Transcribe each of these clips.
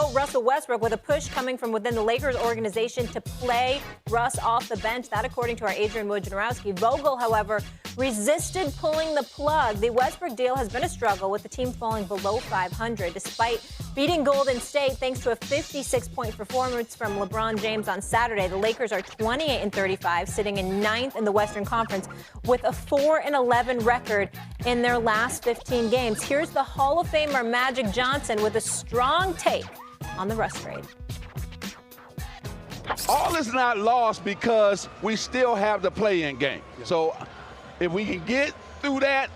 quote Russell Westbrook with a push coming from within the Lakers organization to play Russ off the bench. That, according to our Adrian Wojnarowski. Vogel, however, resisted pulling the plug. The Westbrook deal has been a struggle, with the team falling below 500 despite beating Golden State thanks to a 56-point performance from LeBron James on Saturday. The Lakers are 28-35, sitting in 9th in the Western Conference with a 4-11 record in their last 15 games. Here's the Hall of Famer Magic Johnson with a strong take on the Russ trade. All is not lost because we still have the play-in game. So if we can get through that,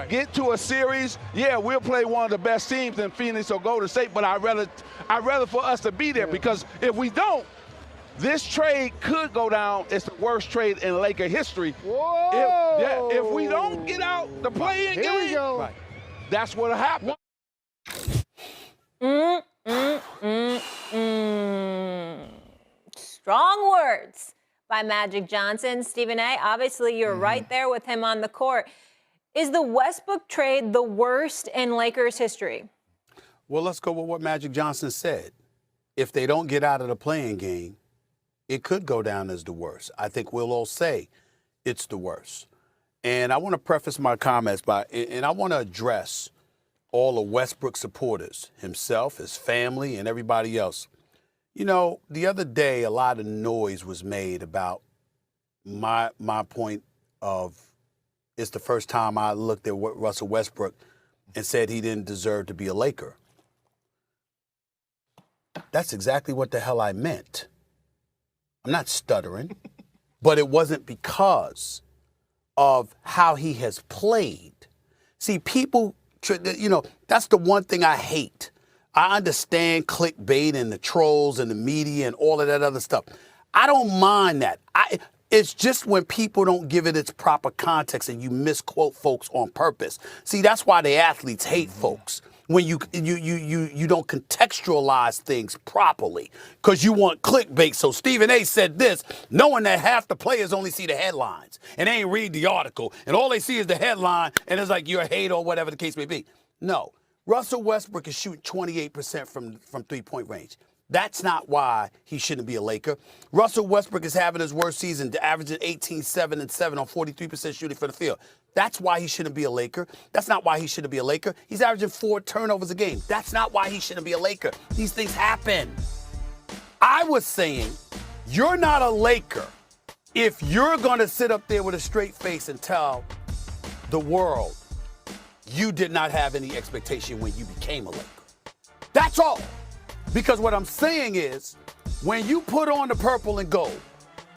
get to a series, yeah, we'll play one of the best teams in Phoenix or Golden State, but I'd rather for us to be there, because if we don't, this trade could go down as the worst trade in Laker history. Whoa! If we don't get out the play-in game, that's what'll happen. Strong words by Magic Johnson. Stephen A., obviously you're right there with him on the court. Is the Westbrook trade the worst in Lakers history? Well, let's go with what Magic Johnson said. If they don't get out of the play-in game, it could go down as the worst. I think we'll all say it's the worst. And I want to preface my comments and I want to address all the Westbrook supporters, himself, his family, and everybody else. You know, the other day, a lot of noise was made about my point of, it's the first time I looked at Russell Westbrook and said he didn't deserve to be a Laker. That's exactly what the hell I meant. I'm not stuttering, but it wasn't because of how he has played. See, people, you know, that's the one thing I hate. I understand clickbait and the trolls and the media and all of that other stuff. I don't mind that. It's just when people don't give it its proper context and you misquote folks on purpose. See, that's why the athletes hate folks. When you don't contextualize things properly because you want clickbait. So Stephen A. said this, knowing that half the players only see the headlines and they ain't read the article, and all they see is the headline, and it's like you're a hater or whatever the case may be. No, Russell Westbrook is shooting 28% from three-point range. That's not why he shouldn't be a Laker. Russell Westbrook is having his worst season, averaging 18, 7, and 7 on 43% shooting from the field. That's why he shouldn't be a Laker. That's not why he shouldn't be a Laker. He's averaging 4 turnovers a game. That's not why he shouldn't be a Laker. These things happen. I was saying, you're not a Laker if you're going to sit up there with a straight face and tell the world you did not have any expectation when you became a Laker. That's all. Because what I'm saying is, when you put on the purple and gold,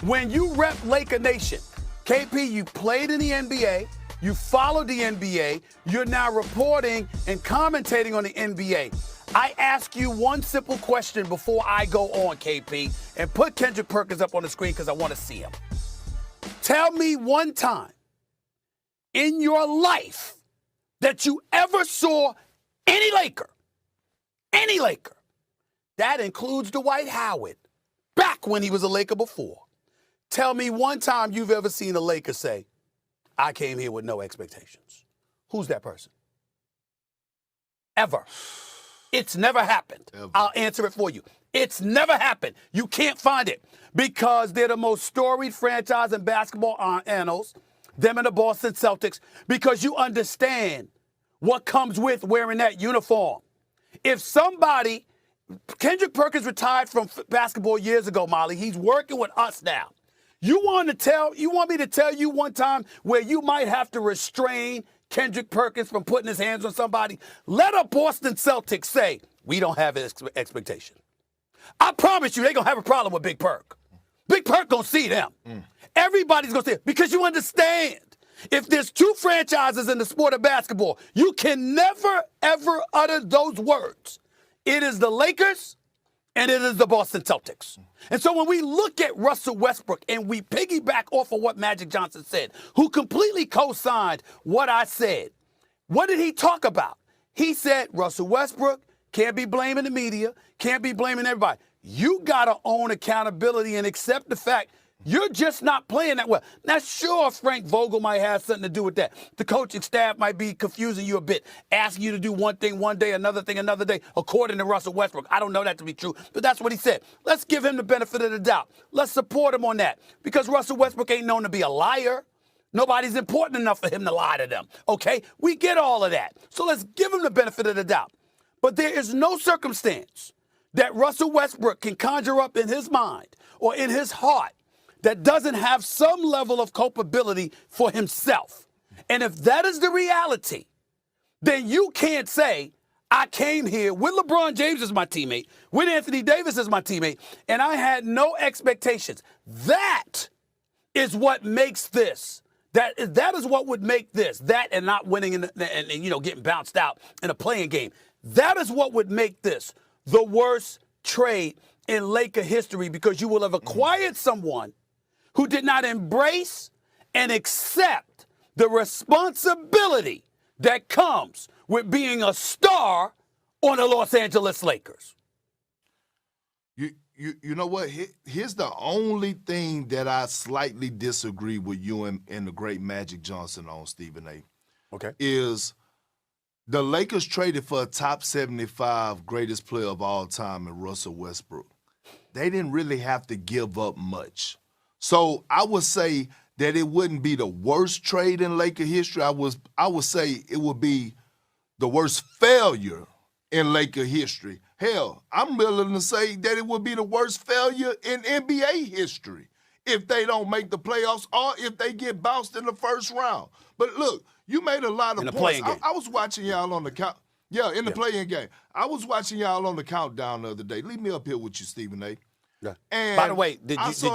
when you rep Laker Nation, KP, you played in the NBA, you followed the NBA, you're now reporting and commentating on the NBA. I ask you one simple question before I go on, KP, and put Kendrick Perkins up on the screen because I want to see him. Tell me one time in your life that you ever saw any Laker, that includes Dwight Howard, back when he was a Laker before. Tell me one time you've ever seen a Laker say, I came here with no expectations. Who's that person? Ever. It's never happened. Ever. I'll answer it for you. It's never happened. You can't find it because they're the most storied franchise in basketball annals, them and the Boston Celtics, because you understand what comes with wearing that uniform. If somebody, Kendrick Perkins retired from basketball years ago, Molly. He's working with us now. You want me to tell you one time where you might have to restrain Kendrick Perkins from putting his hands on somebody? Let a Boston Celtics say, we don't have expectation. I promise you they're going to have a problem with Big Perk. Big Perk going to see them. Everybody's going to see it because you understand. If there's two franchises in the sport of basketball, you can never, ever utter those words. It is the Lakers and it is the Boston Celtics. And so when we look at Russell Westbrook and we piggyback off of what Magic Johnson said, who completely co-signed what I said, what did he talk about? He said Russell Westbrook can't be blaming the media, can't be blaming everybody. You got to own accountability and accept the fact You're just not playing that well. Now, sure, Frank Vogel might have something to do with that. The coaching staff might be confusing you a bit, asking you to do one thing one day, another thing another day, according to Russell Westbrook. I don't know that to be true, but that's what he said. Let's give him the benefit of the doubt. Let's support him on that, because Russell Westbrook ain't known to be a liar. Nobody's important enough for him to lie to them, okay? We get all of that. So let's give him the benefit of the doubt. But there is no circumstance that Russell Westbrook can conjure up in his mind or in his heart that doesn't have some level of culpability for himself. And if that is the reality, then you can't say, I came here with LeBron James as my teammate, with Anthony Davis as my teammate, and I had no expectations. That is what makes this. That is what would make this. That and not winning and getting bounced out in a playing game. That is what would make this the worst trade in Laker history, because you will have acquired someone who did not embrace and accept the responsibility that comes with being a star on the Los Angeles Lakers. You know what? Here's the only thing that I slightly disagree with you and the great Magic Johnson on, Stephen A. Okay. Is the Lakers traded for a top 75 greatest player of all time in Russell Westbrook. They didn't really have to give up much. So I would say that it wouldn't be the worst trade in Laker history. I would say it would be the worst failure in Laker history. Hell, I'm willing to say that it would be the worst failure in NBA history if they don't make the playoffs or if they get bounced in the first round. But look, you made a lot of points. I was watching y'all on the count. Yeah, in the playing game. I was watching y'all on the countdown the other day. Leave me up here with you, Stephen A. Yeah. And by the way, did you see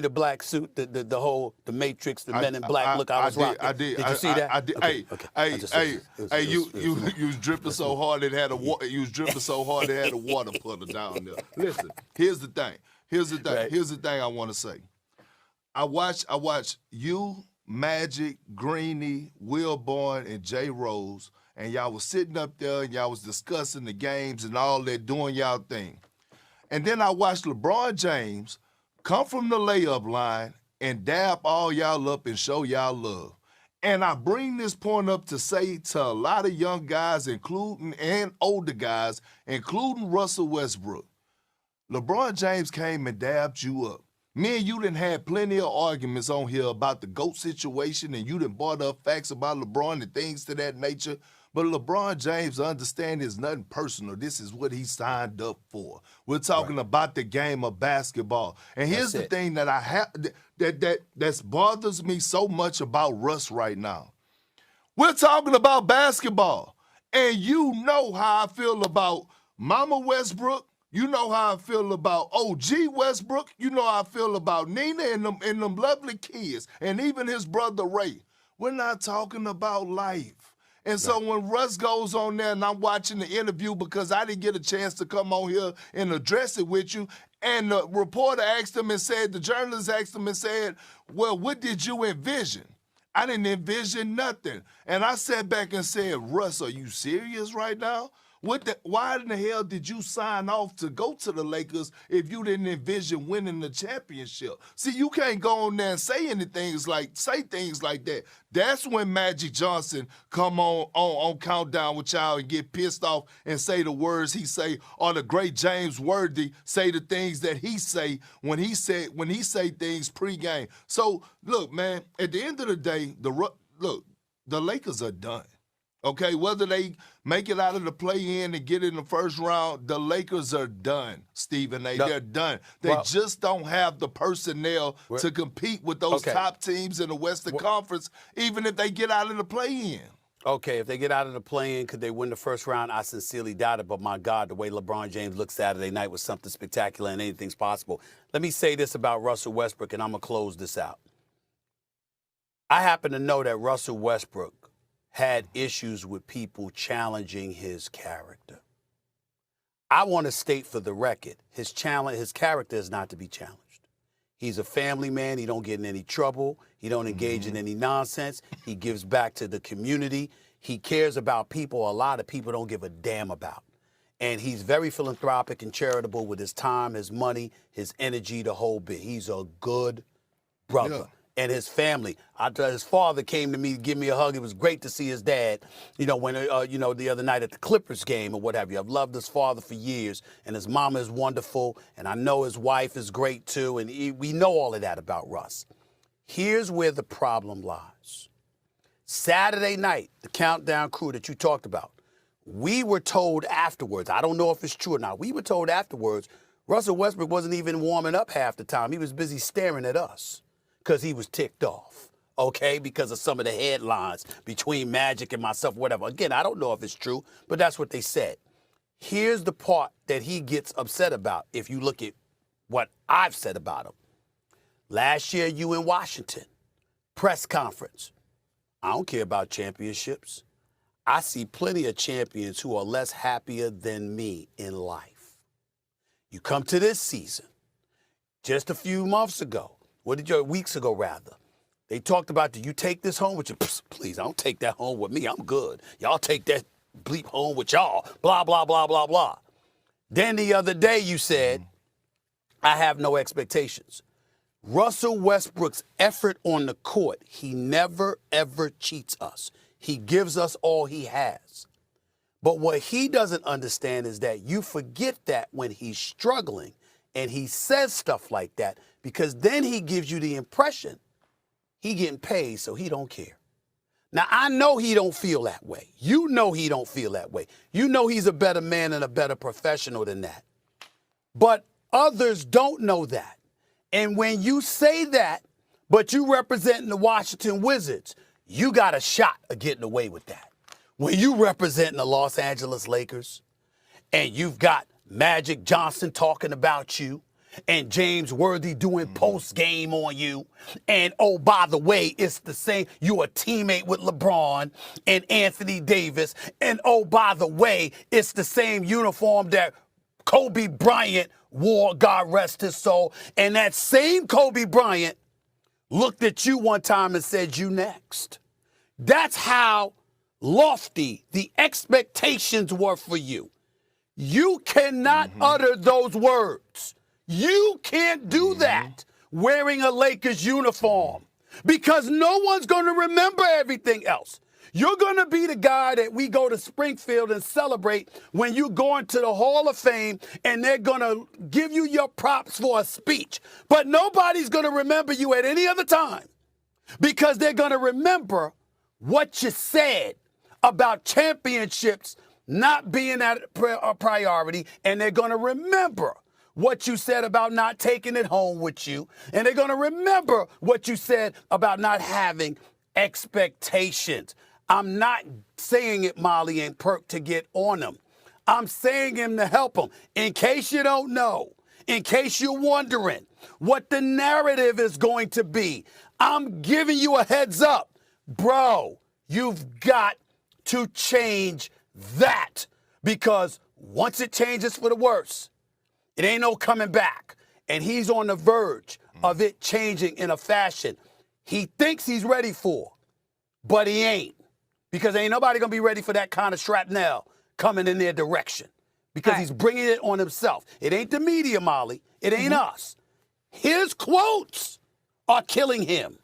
the black suit, the Matrix, the Men in Black look I was rocking? I did. Did you see that? I did. Hey, you was dripping so hard it had a water puddle down there. Listen, here's the thing. Right. Here's the thing I want to say. I watched you, Magic, Greeny, Will Bourne, and Jay Rose, and y'all was sitting up there and y'all was discussing the games and all that, doing y'all thing. And then I watched LeBron James come from the layup line and dab all y'all up and show y'all love. And I bring this point up to say to a lot of young guys, and older guys, including Russell Westbrook, LeBron James came and dabbed you up. Me and you done had plenty of arguments on here about the GOAT situation, and you done brought up facts about LeBron and things to that nature. But LeBron James understands it's nothing personal. This is what he signed up for. We're talking about the game of basketball. And here's the thing that I have that bothers me so much about Russ right now. We're talking about basketball. And you know how I feel about Mama Westbrook. You know how I feel about OG Westbrook. You know how I feel about Nina and them lovely kids, and even his brother Ray. We're not talking about life. And so when Russ goes on there and I'm watching the interview because I didn't get a chance to come on here and address it with you, and the reporter asked him and said, the journalist asked him and said, well, what did you envision? I didn't envision nothing. And I sat back and said, Russ, are you serious right now? Why in the hell did you sign off to go to the Lakers if you didn't envision winning the championship? See, you can't go on there and say things like that. That's when Magic Johnson come on Countdown with y'all and get pissed off and say the words he say, or the great James Worthy say the things that he say when he say things pregame. So look, man, at the end of the day, the Lakers are done. Okay, whether they make it out of the play-in and get in the first round, the Lakers are done, Stephen A. They're done. They just don't have the personnel to compete with those top teams in the Western Conference, even if they get out of the play-in. Okay, if they get out of the play-in, could they win the first round? I sincerely doubt it, but my God, the way LeBron James looked Saturday night was something spectacular, and anything's possible. Let me say this about Russell Westbrook, and I'm going to close this out. I happen to know that Russell Westbrook had issues with people challenging his character. I want to state for the record, his character is not to be challenged. He's a family man. He don't get in any trouble. He don't engage in any nonsense. He gives back to the community. He cares about people a lot of people don't give a damn about. And he's very philanthropic and charitable with his time, his money, his energy, the whole bit. He's a good brother. Yeah. And his family. His father came to me to give me a hug. It was great to see his dad, when, the other night at the Clippers game or what have you. I've loved his father for years, and his mama is wonderful, and I know his wife is great too, and we know all of that about Russ. Here's where the problem lies. Saturday night, the countdown crew that you talked about, we were told afterwards, I don't know if it's true or not, we were told afterwards, Russell Westbrook wasn't even warming up half the time. He was busy staring at us because he was ticked off, okay, because of some of the headlines between Magic and myself, whatever. Again, I don't know if it's true, but that's what they said. Here's the part that he gets upset about if you look at what I've said about him. Last year, you in Washington, press conference. I don't care about championships. I see plenty of champions who are less happier than me in life. You come to this season, just a few months ago, weeks ago rather, they talked about, do you take this home with you? Psst, please, I don't take that home with me. I'm good. Y'all take that bleep home with y'all. Blah, blah, blah, blah, blah. Then the other day you said, I have no expectations. Russell Westbrook's effort on the court, he never, ever cheats us. He gives us all he has. But what he doesn't understand is that you forget that when he's struggling and he says stuff like that, because then he gives you the impression he getting paid, so he don't care. Now, I know he don't feel that way. You know he don't feel that way. You know he's a better man and a better professional than that. But others don't know that. And when you say that, but you representing the Washington Wizards, you got a shot of getting away with that. When you representing the Los Angeles Lakers, and you've got Magic Johnson talking about you, and James Worthy doing post-game on you, and oh, by the way, it's the same, you a teammate with LeBron and Anthony Davis, and oh, by the way, it's the same uniform that Kobe Bryant wore, God rest his soul, and that same Kobe Bryant looked at you one time and said, you next. That's how lofty the expectations were for you. You cannot utter those words. You can't do that wearing a Lakers uniform because no one's going to remember everything else. You're going to be the guy that we go to Springfield and celebrate when you go into the Hall of Fame and they're going to give you your props for a speech. But nobody's going to remember you at any other time because they're going to remember what you said about championships not being a priority, and they're going to remember what you said about not taking it home with you, and they're going to remember what you said about not having expectations. I'm not saying it, Molly and Perk, to get on them. I'm saying him to help them. In case you don't know, in case you're wondering what the narrative is going to be, I'm giving you a heads up. Bro, you've got to change that, because once it changes for the worse, it ain't no coming back. And he's on the verge of it changing in a fashion he thinks he's ready for, but he ain't. Because ain't nobody going to be ready for that kind of shrapnel coming in their direction. Because he's bringing it on himself. It ain't the media, Molly. It ain't us. His quotes are killing him.